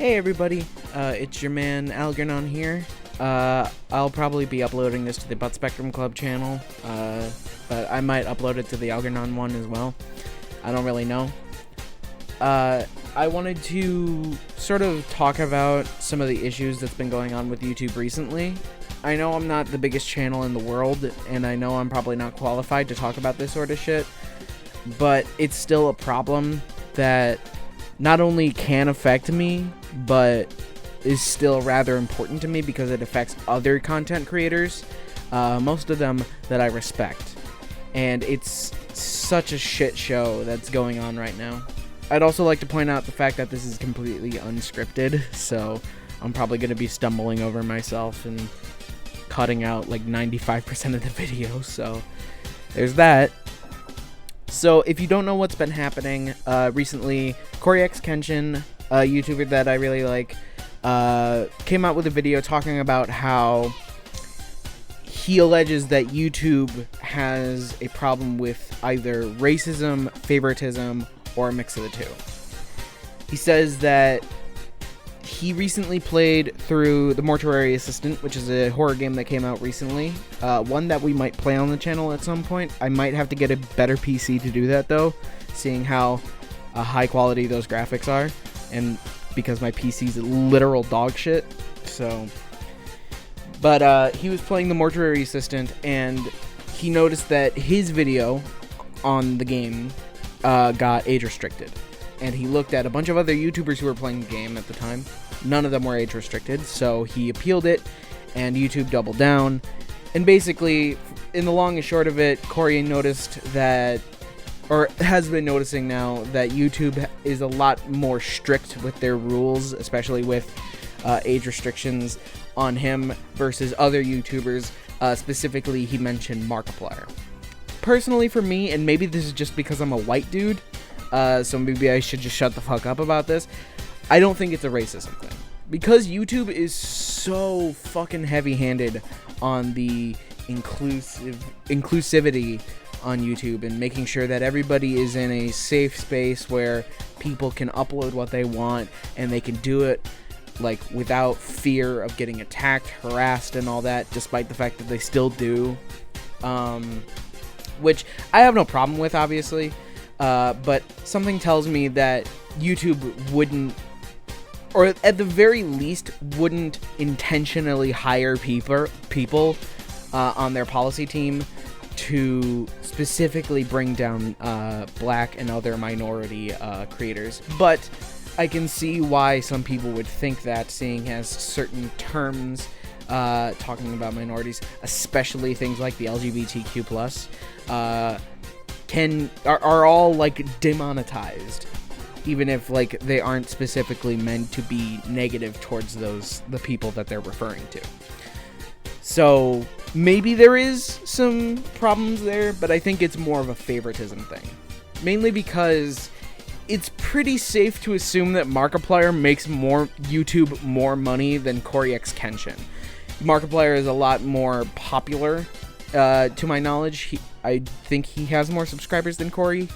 Hey everybody, it's your man Algernon here. I'll probably be uploading this to the Butt Spectrum Club channel, but I might upload it to the Algernon one as well. I don't really know. I wanted to sort of talk about some of the issues that's been going on with YouTube recently. I know I'm not the biggest channel in the world, and I know I'm probably not qualified to talk about this sort of shit, but it's still a problem that not only can affect me, but is still rather important to me because it affects other content creators, most of them that I respect. And it's such a shit show that's going on right now. I'd also like to point out the fact that this is completely unscripted, so I'm probably going to be stumbling over myself and cutting out like 95% of the video, so there's that. So if you don't know what's been happening recently, X Kenshin, a YouTuber that I really like, came out with a video talking about how he alleges that YouTube has a problem with either racism, favoritism, or a mix of the two. He says that he recently played through The Mortuary Assistant, which is a horror game that came out recently. One that we might play on the channel at some point. I might have to get a better PC to do that, though, seeing how high quality those graphics are, and because my PC's literal dog shit. So, but he was playing The Mortuary Assistant, and he noticed that his video on the game got age restricted. And he looked at a bunch of other YouTubers who were playing the game at the time. None of them were age restricted, so he appealed it, and YouTube doubled down. And basically, in the long and short of it, Corey noticed that, or has been noticing now, that YouTube is a lot more strict with their rules, especially with age restrictions on him versus other YouTubers. Specifically, he mentioned Markiplier. Personally, for me, and maybe this is just because I'm a white dude, so maybe I should just shut the fuck up about this, I don't think it's a racism thing. Because YouTube is so fucking heavy-handed on the inclusivity on YouTube and making sure that everybody is in a safe space where people can upload what they want and they can do it like without fear of getting attacked, harassed, and all that, despite the fact that they still do. Which I have no problem with, obviously. But something tells me that YouTube wouldn't, or at the very least, wouldn't intentionally hire people on their policy team to specifically bring down black and other minority creators. But I can see why some people would think that, seeing as certain terms talking about minorities, especially things like the LGBTQ+, are all like demonetized, even if like they aren't specifically meant to be negative towards the people that they're referring to. So maybe there is some problems there, but I think it's more of a favoritism thing, mainly because it's pretty safe to assume that Markiplier makes YouTube more money than X Kenshin. Markiplier is a lot more popular, to my knowledge. I think he has more subscribers than Corey.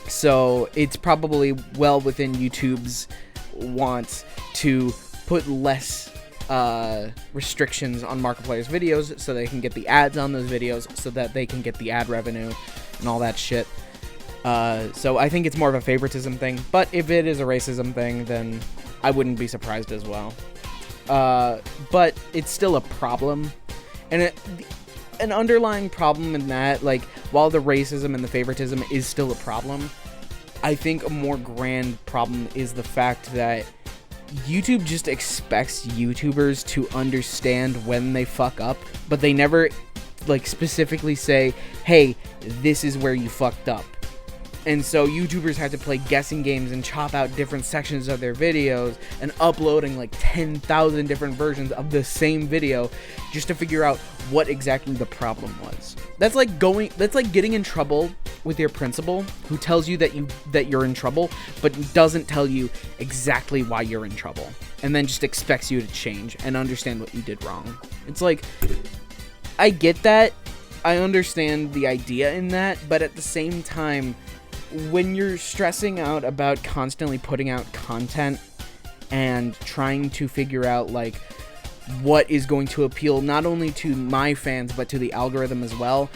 So it's probably well within YouTube's wants to put less restrictions on Markiplier's videos so they can get the ads on those videos, so that they can get the ad revenue and all that shit. So I think it's more of a favoritism thing, but if it is a racism thing, then I wouldn't be surprised as well. But it's still a problem, and an underlying problem in that, like, while the racism and the favoritism is still a problem, I think a more grand problem is the fact that YouTube just expects YouTubers to understand when they fuck up, but they never, like, specifically say, hey, this is where you fucked up. And so YouTubers have to play guessing games and chop out different sections of their videos and uploading like 10,000 different versions of the same video just to figure out what exactly the problem was. That's like getting in trouble with your principal, who tells you that you're in trouble but doesn't tell you exactly why you're in trouble, and then just expects you to change and understand what you did wrong. It's like, I get that. I understand the idea in that, but at the same time, when you're stressing out about constantly putting out content and trying to figure out, like, what is going to appeal not only to my fans, but to the algorithm as well,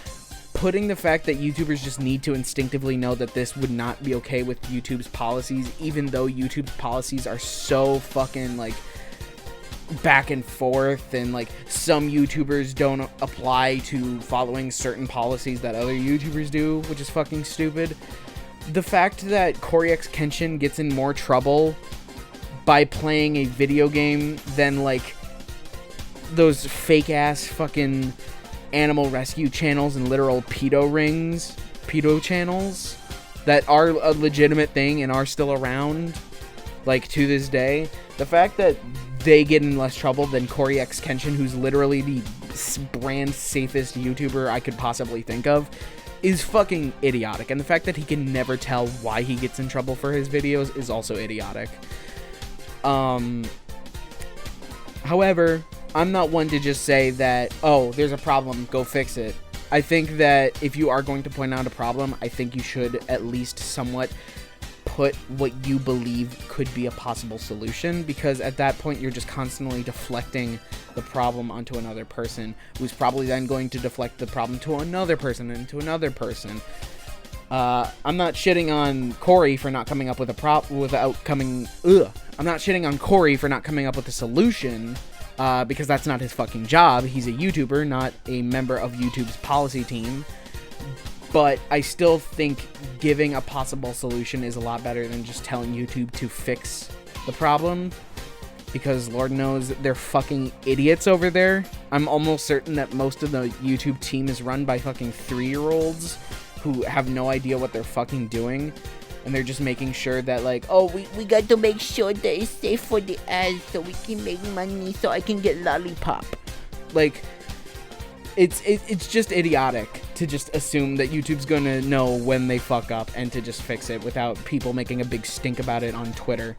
putting the fact that YouTubers just need to instinctively know that this would not be okay with YouTube's policies, even though YouTube's policies are so fucking, like, back and forth, and, like, some YouTubers don't apply to following certain policies that other YouTubers do, which is fucking stupid. The fact that X Kenshin gets in more trouble by playing a video game than, like, those fake-ass fucking animal rescue channels and literal pedo channels that are a legitimate thing and are still around, like, to this day. The fact that they get in less trouble than X Kenshin, who's literally the brand safest YouTuber I could possibly think of, is fucking idiotic. And the fact that he can never tell why he gets in trouble for his videos is also idiotic. However, I'm not one to just say that, oh, there's a problem, go fix it. I think that if you are going to point out a problem, I think you should at least somewhat put what you believe could be a possible solution, because at that point you're just constantly deflecting the problem onto another person, who's probably then going to deflect the problem to another person and to another person. I'm not shitting on Corey for not coming up with I'm not shitting on Corey for not coming up with a solution, because that's not his fucking job. He's a YouTuber, not a member of YouTube's policy team. But I still think giving a possible solution is a lot better than just telling YouTube to fix the problem, because Lord knows they're fucking idiots over there. I'm almost certain that most of the YouTube team is run by fucking 3-year-olds who have no idea what they're fucking doing, and they're just making sure that, like, oh, we got to make sure that it's safe for the ads so we can make money so I can get lollipop. Like, it's just idiotic to just assume that YouTube's gonna know when they fuck up and to just fix it without people making a big stink about it on Twitter.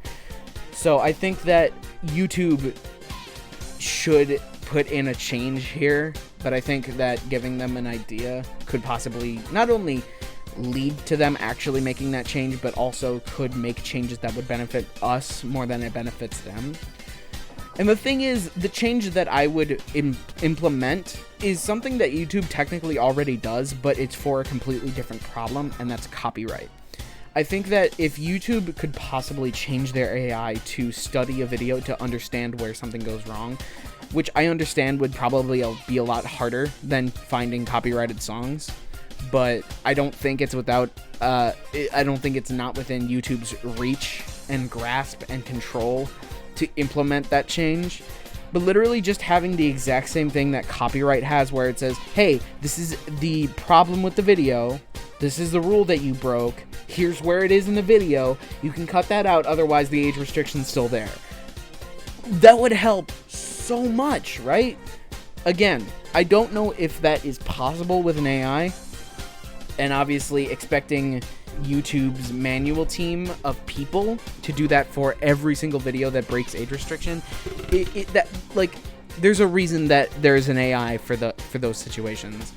So I think that YouTube should put in a change here, but I think that giving them an idea could possibly not only lead to them actually making that change, but also could make changes that would benefit us more than it benefits them. And the thing is, the change that I would implement is something that YouTube technically already does, but it's for a completely different problem, and that's copyright. I think that if YouTube could possibly change their AI to study a video to understand where something goes wrong, which I understand would probably be a lot harder than finding copyrighted songs, but I don't think it's not within YouTube's reach and grasp and control to implement that change. But literally just having the exact same thing that copyright has, where it says, hey, this is the problem with the video, this is the rule that you broke, here's where it is in the video, you can cut that out, otherwise the age restriction's still there. That would help so much, right? Again, I don't know if that is possible with an AI, and obviously expecting YouTube's manual team of people to do that for every single video that breaks age restriction, there's a reason that there's an AI for those situations.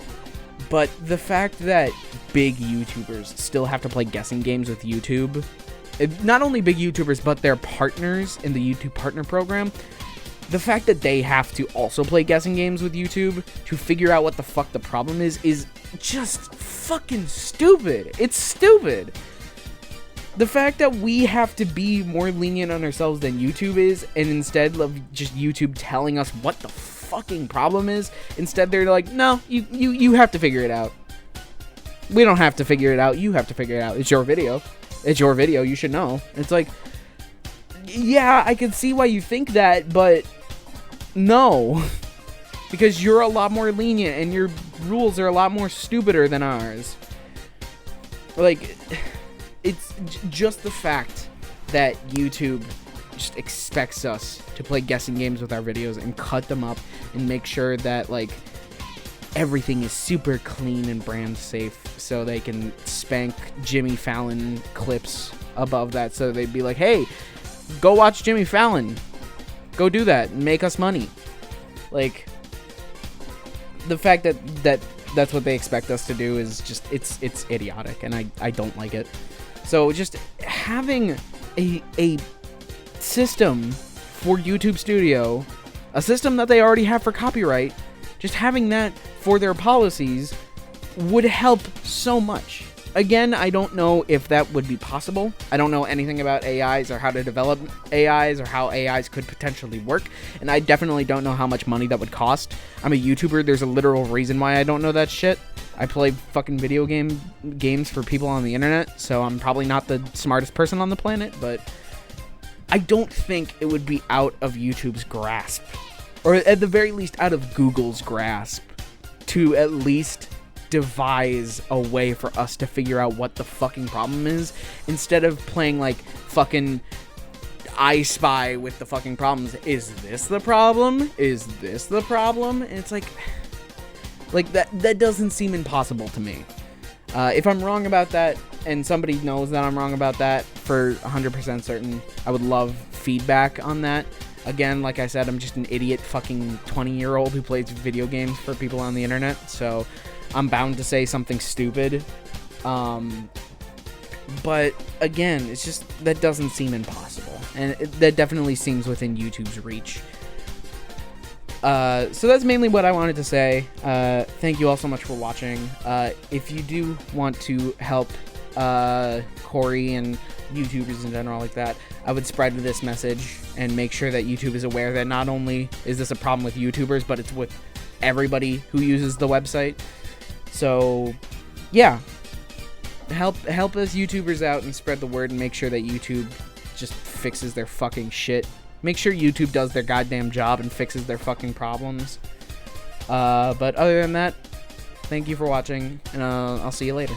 But the fact that big YouTubers still have to play guessing games with YouTube, not only big YouTubers but their partners in the YouTube partner program, the fact that they have to also play guessing games with YouTube to figure out what the fuck the problem is just fucking stupid. It's stupid. The fact that we have to be more lenient on ourselves than YouTube is, and instead of just YouTube telling us what the fucking problem is, instead they're like, no, you have to figure it out. We don't have to figure it out. You have to figure it out. It's your video. It's your video. You should know. It's like, yeah, I can see why you think that, but no. Because you're a lot more lenient and your rules are a lot more stupider than ours. Like, it's just the fact that YouTube just expects us to play guessing games with our videos and cut them up and make sure that, like, everything is super clean and brand safe, so they can spank Jimmy Fallon clips above that, so they'd be like, hey, go watch Jimmy Fallon. Go do that and make us money. Like, the fact that that's what they expect us to do is just, it's idiotic, and I don't like it. So just having a system for YouTube Studio, a system that they already have for copyright, just having that for their policies would help so much. Again, I don't know if that would be possible. I don't know anything about AIs or how to develop AIs or how AIs could potentially work. And I definitely don't know how much money that would cost. I'm a YouTuber. There's a literal reason why I don't know that shit. I play fucking video games for people on the internet, so I'm probably not the smartest person on the planet, but I don't think it would be out of YouTube's grasp, or at the very least out of Google's grasp, to at least devise a way for us to figure out what the fucking problem is, instead of playing like fucking I Spy with the fucking problems. Is this the problem? Is this the problem? And it's like that doesn't seem impossible to me. If I'm wrong about that, and somebody knows that I'm wrong about that for 100% certain, I would love feedback on that. Again, like I said, I'm just an idiot fucking 20-year-old who plays video games for people on the internet, so I'm bound to say something stupid. But again, it's just, that doesn't seem impossible, and that definitely seems within YouTube's reach. So that's mainly what I wanted to say. Thank you all so much for watching. If you do want to help Corey and YouTubers in general like that, I would spread this message and make sure that YouTube is aware that not only is this a problem with YouTubers, but it's with everybody who uses the website. So yeah, help us YouTubers out and spread the word and make sure that YouTube just fixes their fucking shit. Make sure YouTube does their goddamn job and fixes their fucking problems. But other than that, thank you for watching, and I'll see you later.